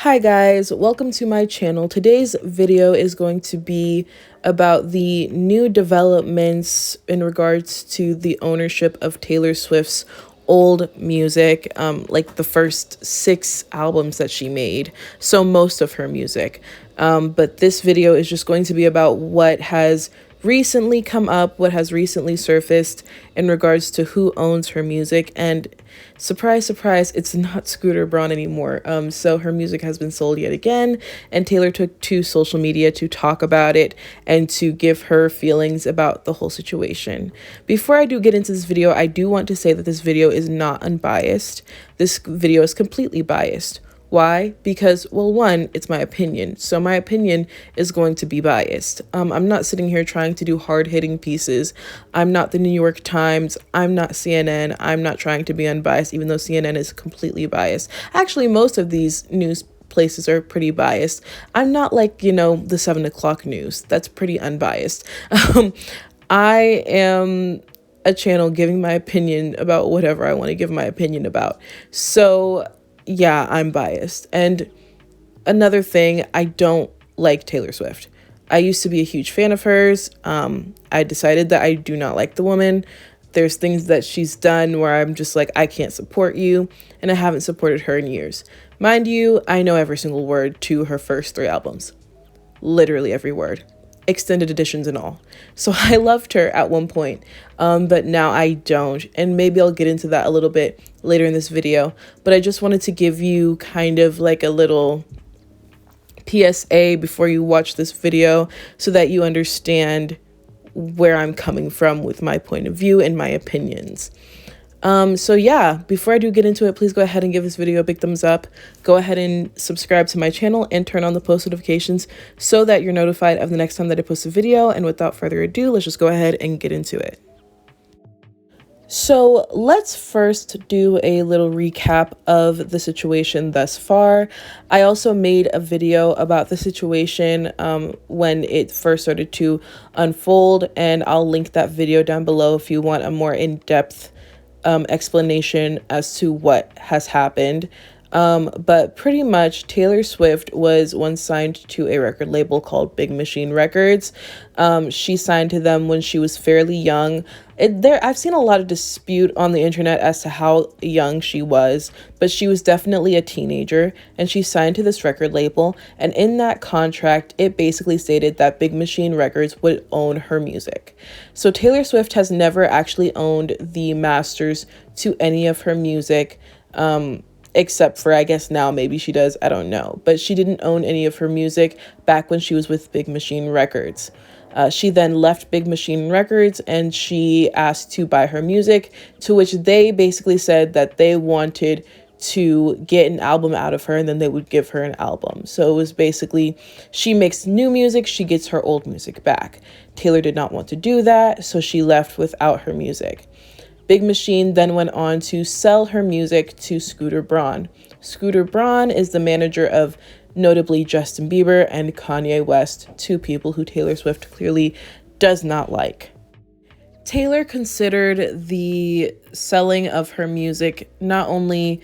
Hi guys, welcome to my channel. Today's video is going to be about the new developments in regards to the ownership of Taylor Swift's old music, like the first 6 albums that she made, so most of her music. But this video is just going to be about what has recently come up, what has recently surfaced in regards to who owns her music. And surprise, surprise, it's not Scooter Braun anymore. So her music has been sold yet again, and Taylor took to social media to talk about it and to give her feelings about the whole situation. Before I do get into this video, I do want to say that this video is not unbiased. This video is completely biased. Why? Because, well, one, it's my opinion. So my opinion is going to be biased. I'm not sitting here trying to do hard-hitting pieces. I'm not the New York Times. I'm not CNN. I'm not trying to be unbiased, even though CNN is completely biased. Actually, most of these news places are pretty biased. I'm not like, the 7 o'clock news. That's pretty unbiased. I am a channel giving my opinion about whatever I want to give my opinion about. So yeah, I'm biased. And another thing, I don't like Taylor Swift. I used to be a huge fan of hers. I decided that I do not like the woman. There's things that she's done where I'm just like, I can't support you, and I haven't supported her in years. Mind you, I know every single word to her first 3 albums. Literally every word. Extended editions and all. So I loved her at one point, but now I don't, and maybe I'll get into that a little bit later in this video. But I just wanted to give you kind of like a little PSA before you watch this video so that you understand where I'm coming from with my point of view and my opinions. So yeah, before I do get into it, please go ahead and give this video a big thumbs up. Go ahead and subscribe to my channel and turn on the post notifications so that you're notified of the next time that I post a video. And without further ado, let's just go ahead and get into it. So let's first do a little recap of the situation thus far. I also made a video about the situation when it first started to unfold, and I'll link that video down below if you want a more in-depth explanation as to what has happened. But pretty much Taylor Swift was once signed to a record label called Big Machine Records. She signed to them when she was fairly young. I've seen a lot of dispute on the internet as to how young she was, but she was definitely a teenager, and she signed to this record label. And in that contract, it basically stated that Big Machine Records would own her music. So Taylor Swift has never actually owned the masters to any of her music, except for, I guess now maybe she does, I don't know. But she didn't own any of her music back when she was with Big Machine Records. She then left Big Machine Records and she asked to buy her music, to which they basically said that they wanted to get an album out of her and then they would give her an album. So it was basically, she makes new music, she gets her old music back. Taylor did not want to do that, so she left without her music. Big Machine then went on to sell her music to Scooter Braun. Scooter Braun is the manager of notably Justin Bieber and Kanye West, 2 people who Taylor Swift clearly does not like. Taylor considered the selling of her music not only,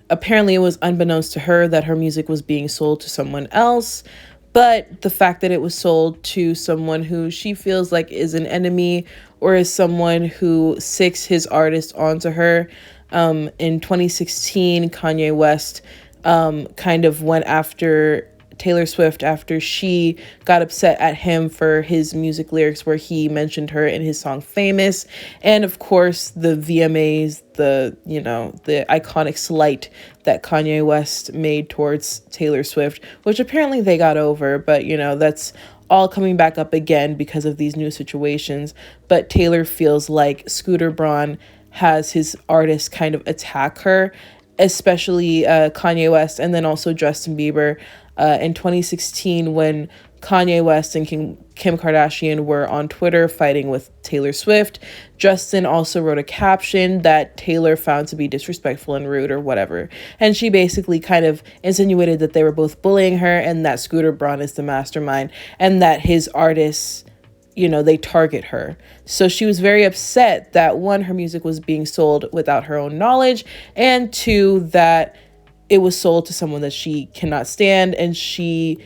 apparently it was unbeknownst to her that her music was being sold to someone else, but the fact that it was sold to someone who she feels like is an enemy or is someone who sicks his artist onto her. In 2016, Kanye West kind of went after Taylor Swift after she got upset at him for his music lyrics where he mentioned her in his song Famous. And of course, the VMAs, the iconic slight that Kanye West made towards Taylor Swift, which apparently they got over, but that's all coming back up again because of these new situations. But Taylor feels like Scooter Braun has his artists kind of attack her, especially Kanye West and then also Justin Bieber. In 2016, when Kanye West and Kim Kardashian were on Twitter fighting with Taylor Swift, Justin also wrote a caption that Taylor found to be disrespectful and rude or whatever. And she basically kind of insinuated that they were both bullying her and that Scooter Braun is the mastermind and that his artists, they target her. So she was very upset that 1, her music was being sold without her own knowledge, and 2, that it was sold to someone that she cannot stand. And she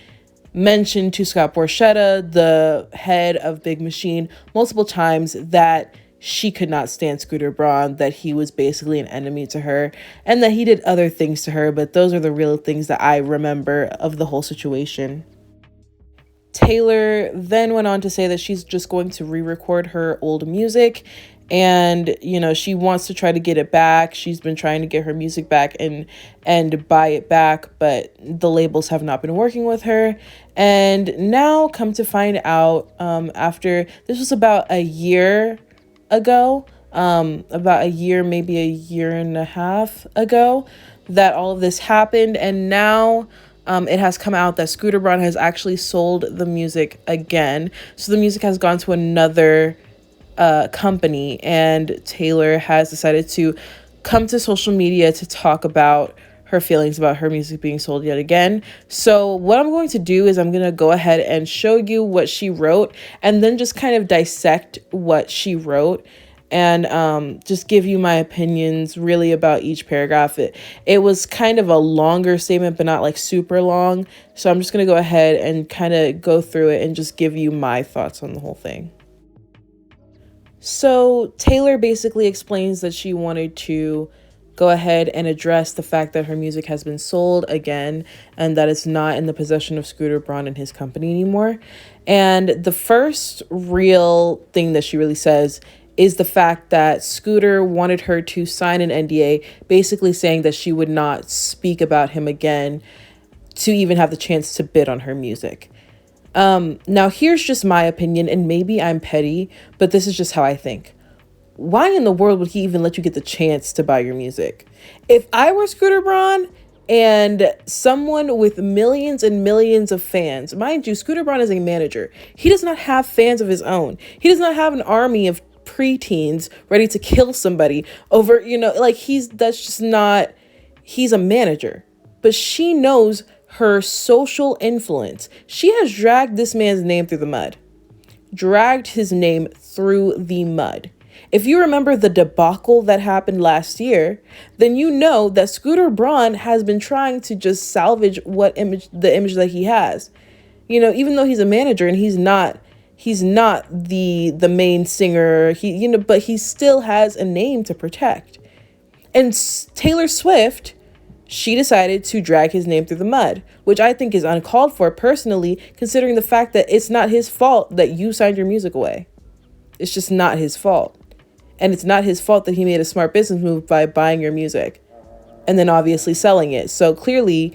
mentioned to Scott Borchetta, the head of Big Machine, multiple times that she could not stand Scooter Braun, that he was basically an enemy to her, and that he did other things to her. But those are the real things that I remember of the whole situation. Taylor then went on to say that she's just going to re-record her old music, and she wants to try to get it back. She's been trying to get her music back and buy it back, but the labels have not been working with her. And now, come to find out, after this was about a year ago, about a year, maybe a year and a half ago, that all of this happened. And now it has come out that Scooter Braun has actually sold the music again. So the music has gone to another company, and Taylor has decided to come to social media to talk about her feelings about her music being sold yet again. So what I'm going to do is I'm going to go ahead and show you what she wrote, and then just kind of dissect what she wrote, and just give you my opinions really about each paragraph. It was kind of a longer statement, but not like super long. So I'm just going to go ahead and kind of go through it and just give you my thoughts on the whole thing. So Taylor basically explains that she wanted to go ahead and address the fact that her music has been sold again, and that it's not in the possession of Scooter Braun and his company anymore. And the first real thing that she really says is the fact that Scooter wanted her to sign an NDA, basically saying that she would not speak about him again to even have the chance to bid on her music. Now here's just my opinion, and maybe I'm petty, but this is just how I think. Why in the world would he even let you get the chance to buy your music? If I were Scooter Braun and someone with millions and millions of fans, mind you, Scooter Braun is a manager. He does not have fans of his own. He does not have an army of preteens ready to kill somebody over, that's just not, he's a manager. But she knows her social influence. She has dragged this man's name through the mud. Dragged his name through the mud. If you remember the debacle that happened last year, then you know that Scooter Braun has been trying to just salvage the image that he has. Even though he's a manager and he's not the main singer, but he still has a name to protect. And Taylor Swift, she decided to drag his name through the mud, which I think is uncalled for personally, considering the fact that it's not his fault that you signed your music away. It's just not his fault. And it's not his fault that he made a smart business move by buying your music and then obviously selling it. So clearly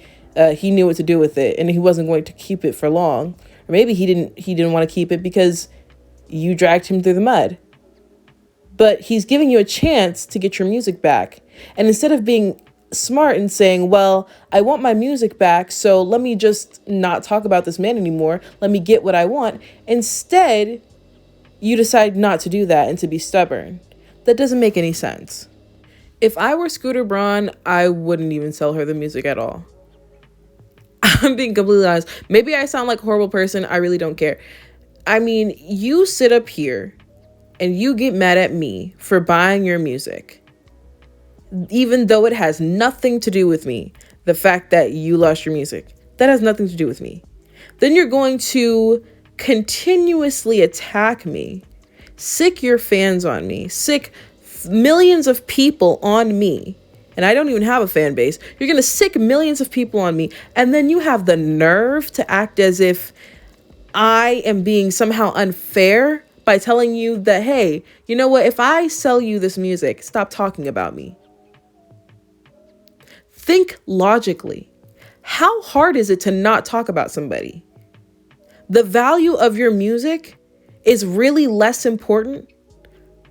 he knew what to do with it, and he wasn't going to keep it for long. Or maybe he didn't want to keep it because you dragged him through the mud. But he's giving you a chance to get your music back. And instead of being smart and saying, well, I want my music back, so let me just not talk about this man anymore. Let me get what I want. Instead, you decide not to do that and to be stubborn. That doesn't make any sense. If I were Scooter Braun, I wouldn't even sell her the music at all. I'm being completely honest. Maybe I sound like a horrible person. I really don't care. I mean, you sit up here and you get mad at me for buying your music, even though it has nothing to do with me. The fact that you lost your music, that has nothing to do with me. Then you're going to continuously attack me, sick your fans on me, sick millions of people on me. And I don't even have a fan base. You're going to sick millions of people on me. And then you have the nerve to act as if I am being somehow unfair by telling you that, hey, you know what? If I sell you this music, stop talking about me. Think logically. How hard is it to not talk about somebody? The value of your music is really less important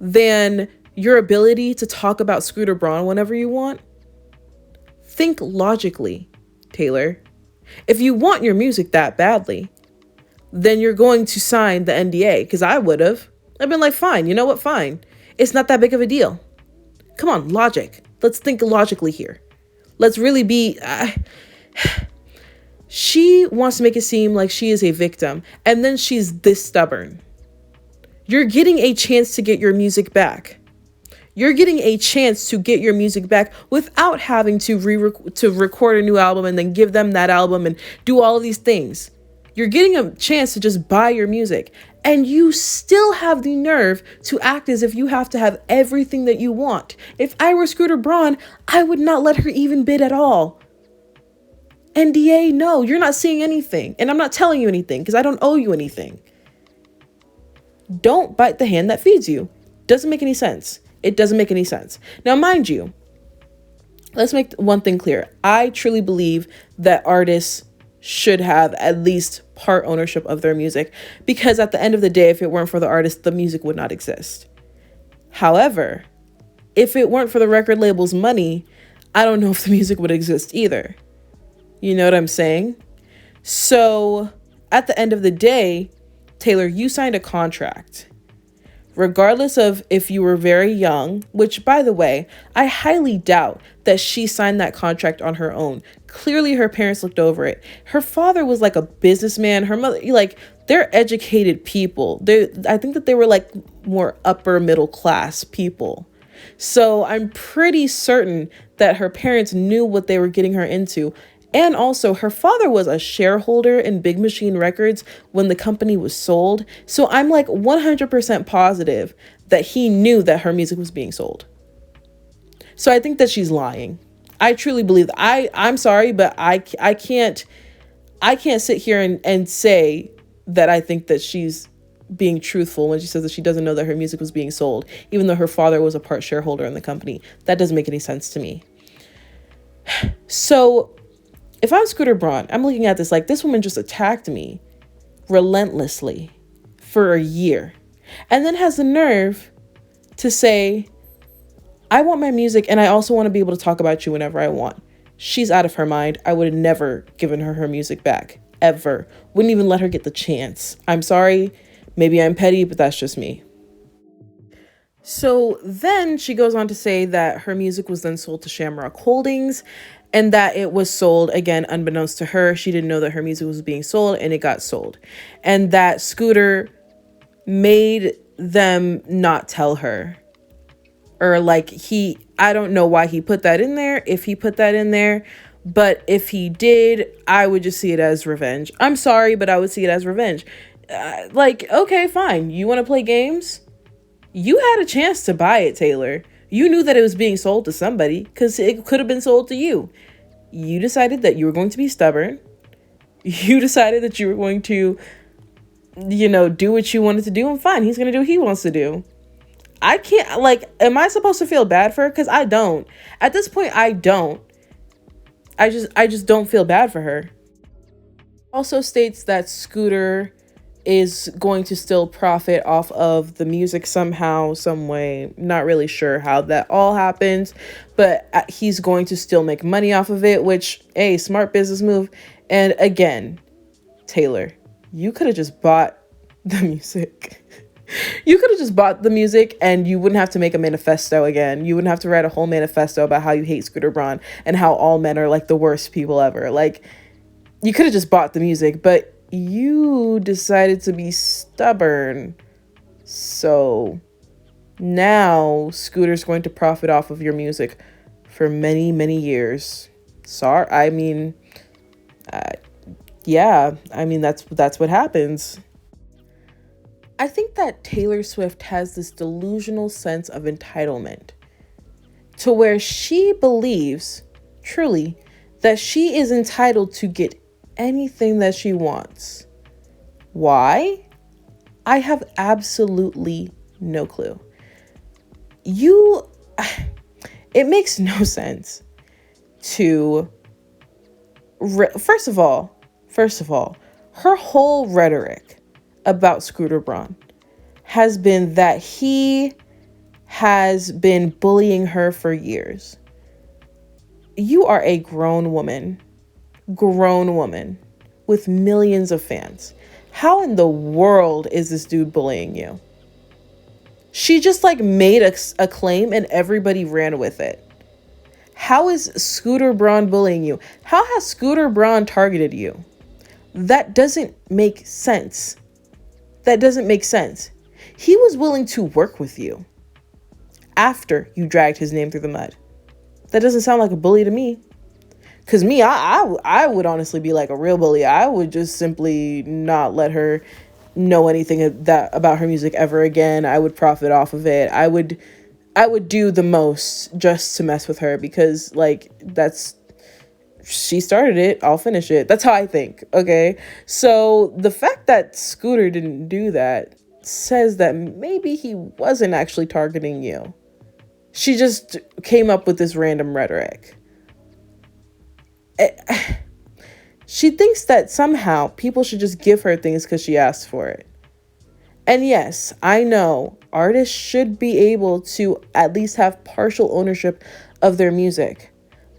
than your ability to talk about Scooter Braun whenever you want. Think logically, Taylor. If you want your music that badly, then you're going to sign the NDA, because I would have. I've been like, fine, you know what? Fine. It's not that big of a deal. Come on, logic. Let's think logically here. Let's really be... She wants to make it seem like she is a victim, and then she's this stubborn. You're getting a chance to get your music back. You're getting a chance to get your music back without having to record a new album and then give them that album and do all of these things. You're getting a chance to just buy your music, and you still have the nerve to act as if you have to have everything that you want. If I were Scooter Braun, I would not let her even bid at all. NDA, no, you're not seeing anything. And I'm not telling you anything because I don't owe you anything. Don't bite the hand that feeds you. Doesn't make any sense. It doesn't make any sense. Now, mind you, let's make one thing clear. I truly believe that artists should have at least part ownership of their music, because at the end of the day, if it weren't for the artist, the music would not exist. However, if it weren't for the record label's money, I don't know if the music would exist either. You know what I'm saying? So at the end of the day, Taylor, you signed a contract. Regardless of if you were very young, which, by the way, I highly doubt that she signed that contract on her own. Clearly, her parents looked over it. Her father was like a businessman. Her mother, like, they're educated people. I think that they were like more upper middle class people. So I'm pretty certain that her parents knew what they were getting her into. And also, her father was a shareholder in Big Machine Records when the company was sold. So I'm like 100% positive that he knew that her music was being sold. So I think that she's lying. I truly believe that. I'm sorry, but I can't sit here and say that I think that she's being truthful when she says that she doesn't know that her music was being sold, even though her father was a part shareholder in the company. That doesn't make any sense to me. So if I'm Scooter Braun, I'm looking at this like, this woman just attacked me relentlessly for a year and then has the nerve to say, I want my music and I also want to be able to talk about you whenever I want. She's out of her mind. I would have never given her music back, ever. Wouldn't even let her get the chance. I'm sorry. Maybe I'm petty, but that's just me. So then she goes on to say that her music was then sold to Shamrock Holdings, and that it was sold, again, unbeknownst to her. She didn't know that her music was being sold, and it got sold. And that Scooter made them not tell her. Or like I don't know why he put that in there, if he put that in there. But if he did, I would just see it as revenge. I'm sorry, but I would see it as revenge. Like, okay, fine. You want to play games? You had a chance to buy it, Taylor. You knew that it was being sold to somebody because it could have been sold to you. You decided that you were going to be stubborn. You decided that you were going to, do what you wanted to do, and fine, he's going to do what he wants to do. I can't, like, am I supposed to feel bad for her? Because I don't. At this point, I don't. I just don't feel bad for her. Also states that Scooter is going to still profit off of the music somehow, some way. Not really sure how that all happens, but he's going to still make money off of it, which, hey, smart business move. And again, Taylor, you could have just bought the music. You could have just bought the music and you wouldn't have to make a manifesto again. You wouldn't have to write a whole manifesto about how you hate Scooter Braun and how all men are like the worst people ever. Like, you could have just bought the music, but you decided to be stubborn. So now Scooter's going to profit off of your music for many, many years. Sorry. That's what happens. I think that Taylor Swift has this delusional sense of entitlement to where she believes truly that she is entitled to get anything that she wants. Why? I have absolutely no clue. It makes no sense to, first of all, her whole rhetoric about Scooter Braun has been that he has been bullying her for years. You are a grown woman with millions of fans. How in the world is this dude bullying you? She just like made a claim and everybody ran with it. How is Scooter Braun bullying you? How has Scooter Braun targeted you? That doesn't make sense. He was willing to work with you. after you dragged his name through the mud. That doesn't sound like a bully to me. Because me, I would honestly be like a real bully. I would just simply not let her know anything about her music ever again. I would profit off of it. I would do the most just to mess with her, because like she started it, I'll finish it. That's how I think. Okay. So the fact that Scooter didn't do that says that maybe he wasn't actually targeting you. She just came up with this random rhetoric. She thinks that somehow people should just give her things because she asked for it. And yes, I know artists should be able to at least have partial ownership of their music.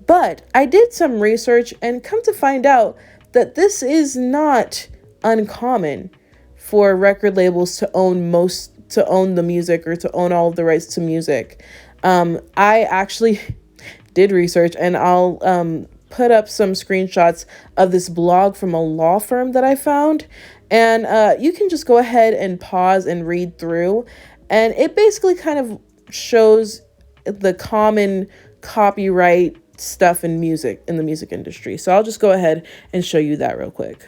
But I did some research and come to find out that this is not uncommon for record labels to own the music, or to own all of the rights to music. I actually did research, and I'll put up some screenshots of this blog from a law firm that I found. And you can just go ahead and pause and read through. And it basically kind of shows the common copyright stuff in the music industry. So I'll just go ahead and show you that real quick.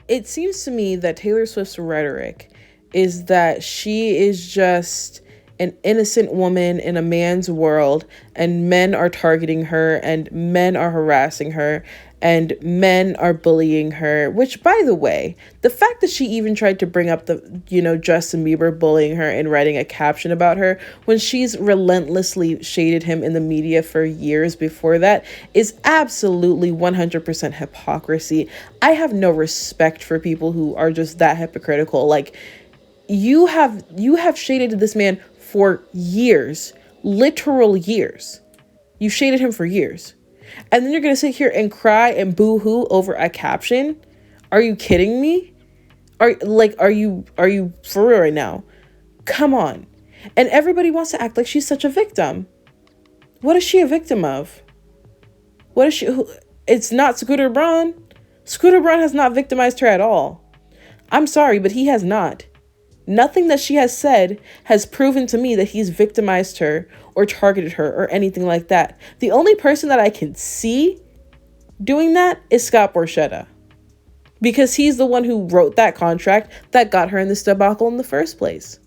It seems to me that Taylor Swift's rhetoric is that she is just an innocent woman in a man's world, and men are targeting her, and men are harassing her, and men are bullying her. Which, by the way, the fact that she even tried to bring up Justin Bieber bullying her and writing a caption about her when she's relentlessly shaded him in the media for years before that is absolutely 100% hypocrisy. I have no respect for people who are just that hypocritical. Like, you have shaded this man for years, literal years. You shaded him for years. And then you're going to sit here and cry and boo-hoo over a caption? Are you kidding me? Are you for real right now? Come on. And everybody wants to act like she's such a victim. What is she a victim of? What is she? It's not Scooter Braun. Scooter Braun has not victimized her at all. I'm sorry, but he has not. Nothing that she has said has proven to me that he's victimized her or targeted her or anything like that. The only person that I can see doing that is Scott Borchetta, because he's the one who wrote that contract that got her in this debacle in the first place.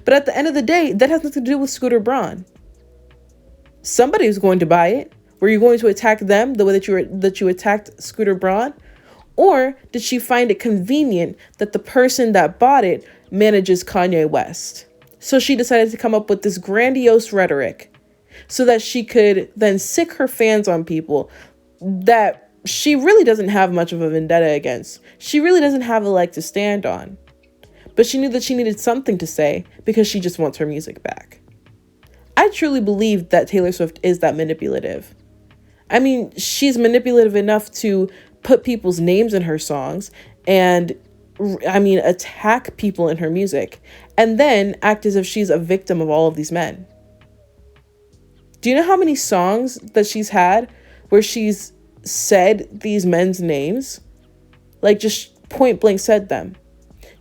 But at the end of the day, that has nothing to do with Scooter Braun. Somebody was going to buy it. Were you going to attack them the way that you attacked Scooter Braun? Or did she find it convenient that the person that bought it manages Kanye West? So she decided to come up with this grandiose rhetoric so that she could then sick her fans on people that she really doesn't have much of a vendetta against. She really doesn't have a leg to stand on. But she knew that she needed something to say because she just wants her music back. I truly believe that Taylor Swift is that manipulative. I mean, she's manipulative enough to put people's names in her songs and attack people in her music, and then act as if she's a victim of all of these men. Do you know how many songs that she's had where she's said these men's names? Like, just point blank said them.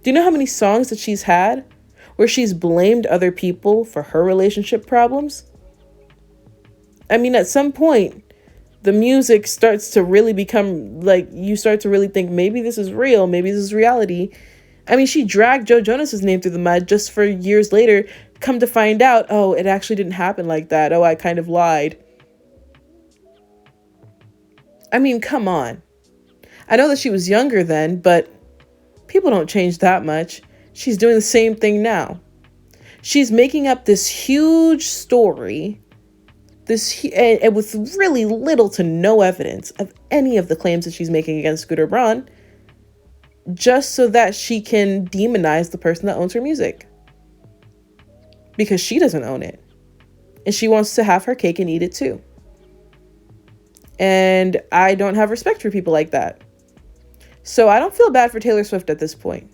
Do you know how many songs that she's had where she's blamed other people for her relationship problems? I mean, at some point, the music starts to really become like, you start to really think, maybe this is real, maybe this is reality. I mean, she dragged Joe Jonas's name through the mud just for years later, come to find out, oh, it actually didn't happen like that. Oh, I kind of lied. I mean, come on. I know that she was younger then, but people don't change that much. She's doing the same thing now. She's making up this huge story, and with really little to no evidence of any of the claims that she's making against Scooter Braun, just so that she can demonize the person that owns her music. Because she doesn't own it. And she wants to have her cake and eat it too. And I don't have respect for people like that. So I don't feel bad for Taylor Swift at this point.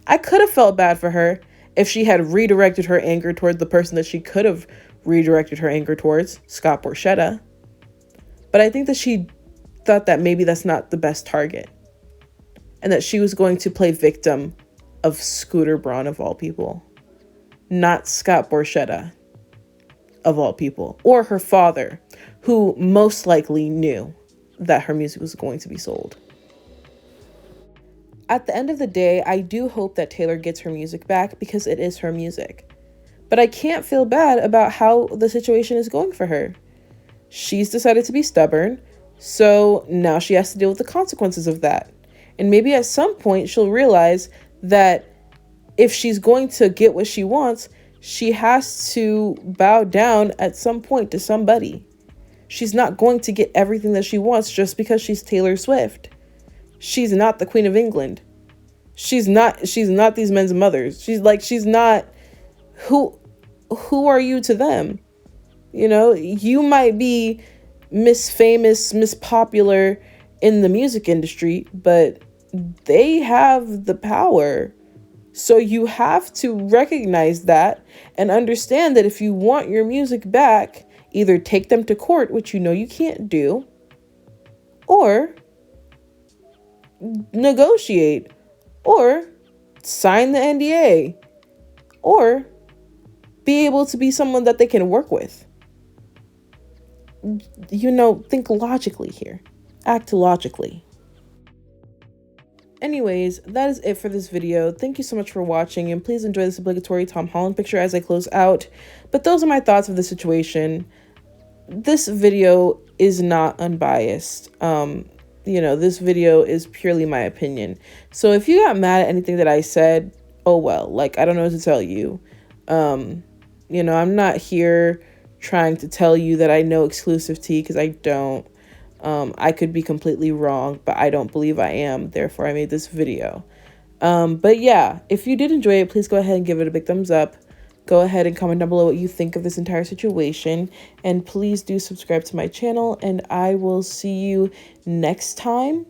I could have felt bad for her if she had redirected her anger toward the person that she could have redirected her anger towards, Scott Borchetta. But I think that she thought that maybe that's not the best target, and that she was going to play victim of Scooter Braun of all people, not Scott Borchetta of all people, or her father, who most likely knew that her music was going to be sold. At the end of the day, I do hope that Taylor gets her music back because it is her music. But I can't feel bad about how the situation is going for her. She's decided to be stubborn, so now she has to deal with the consequences of that. And maybe at some point she'll realize that if she's going to get what she wants, she has to bow down at some point to somebody. She's not going to get everything that she wants just because she's Taylor Swift. She's not the Queen of England. She's not these men's mothers. She's not who are you to them? You know, you might be Miss Famous, Miss Popular in the music industry, but they have the power. So you have to recognize that and understand that if you want your music back, either take them to court, which you know you can't do, or negotiate, or sign the NDA, or be able to be someone that they can work with. You know, think logically here. Act logically. Anyways, that is it for this video. Thank you so much for watching, and please enjoy this obligatory Tom Holland picture as I close out. But those are my thoughts of the situation. This video is not unbiased. You know, this video is purely my opinion. So if you got mad at anything that I said, oh well, like, I don't know what to tell you. You know, I'm not here trying to tell you that I know exclusive tea, because I don't. I could be completely wrong, but I don't believe I am. Therefore, I made this video. But yeah, if you did enjoy it, please go ahead and give it a big thumbs up. Go ahead and comment down below what you think of this entire situation. And please do subscribe to my channel. And I will see you next time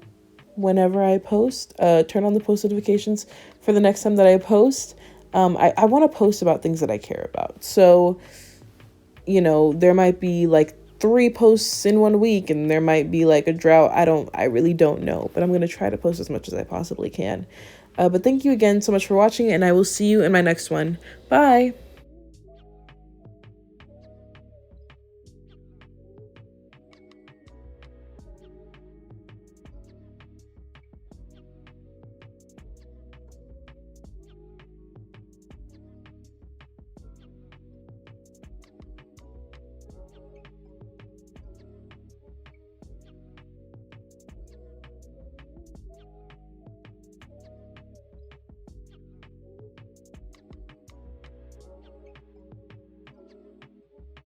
whenever I post. Turn on the post notifications for the next time that I post. I want to post about things that I care about. So, you know, there might be like 3 posts in 1 week, and there might be like a drought. I really don't know, but I'm going to try to post as much as I possibly can. But thank you again so much for watching, and I will see you in my next one. Bye.